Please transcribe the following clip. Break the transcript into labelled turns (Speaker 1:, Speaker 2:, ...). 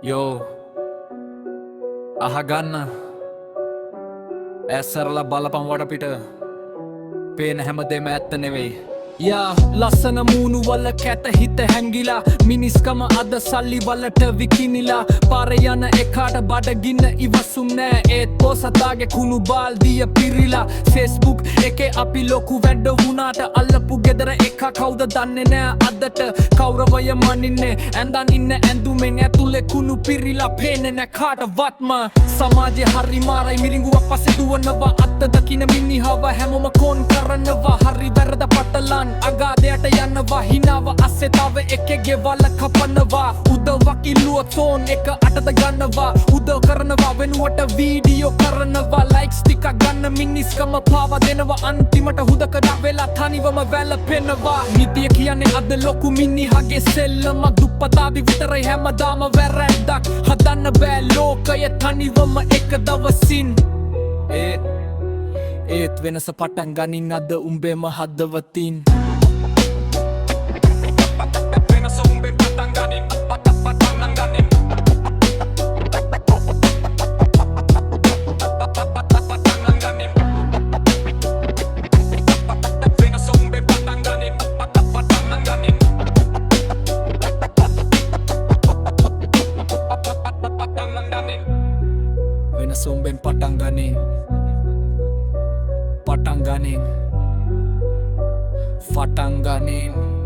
Speaker 1: යෝ අහගන්න ඇස්සරලා බලපන් වටපිට පේන හැම දෙම ඇත්ත නෙවෙයි යා ලස්සන මූණු වල කැත හිත හැංගිලා මිනිස්කම අද සල්ලි වලට විකිනිලා පාරේ යන එකාට බඩගින්න ඉවසුම් නෑ ඒත් පොසතාගේ කුණු බාල්දිය පිරිලා Facebook එකේ අපි ලොකු වැඩ වුණාට අල්ලපු ගෙදර එකා කවුද දන්නේ නෑ අදට කවුරවය මනින්නේ ඇඳන් ඉන්න ඇඳුමෙන් ඇතුලේ කුණු පිරිලා පේන්නේ නෑ කාටවත්ම සමාජේ හරි මාරයි මිරිඟුවක් පස්සේ දුවනවා අත්ත දකින්න මිනිහව හැමෝම කොන් කරනවා හරි වැරද පටලන් අගාදයට යනවා හිනාව අස්සේ තව එකෙක්ගේ වල කපනවා උදව්වක් ඉල්ලුවොත් ෆෝන් එක අතට ගන්නවා උදව් කරනවා වෙනුවට වීඩියෝ කරනවා ලයික්ස් ටිකක් ගන්න මිනිස්කම පාවා දෙනවා අන්තිමට හුදකඩ වෙලා තනිවම වැළපෙනවා නිතිය කියන්නේ අද ලොකු මිනිහගේ සෙල්ලමක් දුප්පතාවි විතරයි හැමදාම වැරැද්දක් හදන්න බෑ ලෝකය තනිවම එක දවසින් ඒත් වෙනස පටන් ගනින් අද උඹේම හදවතින් වෙනස උඹේ පටන් ගනින් පටන් ගනින් වෙනස උඹේ පටන් ගනින් වෙනස උඹෙන් පටන් ගනින් Patangganin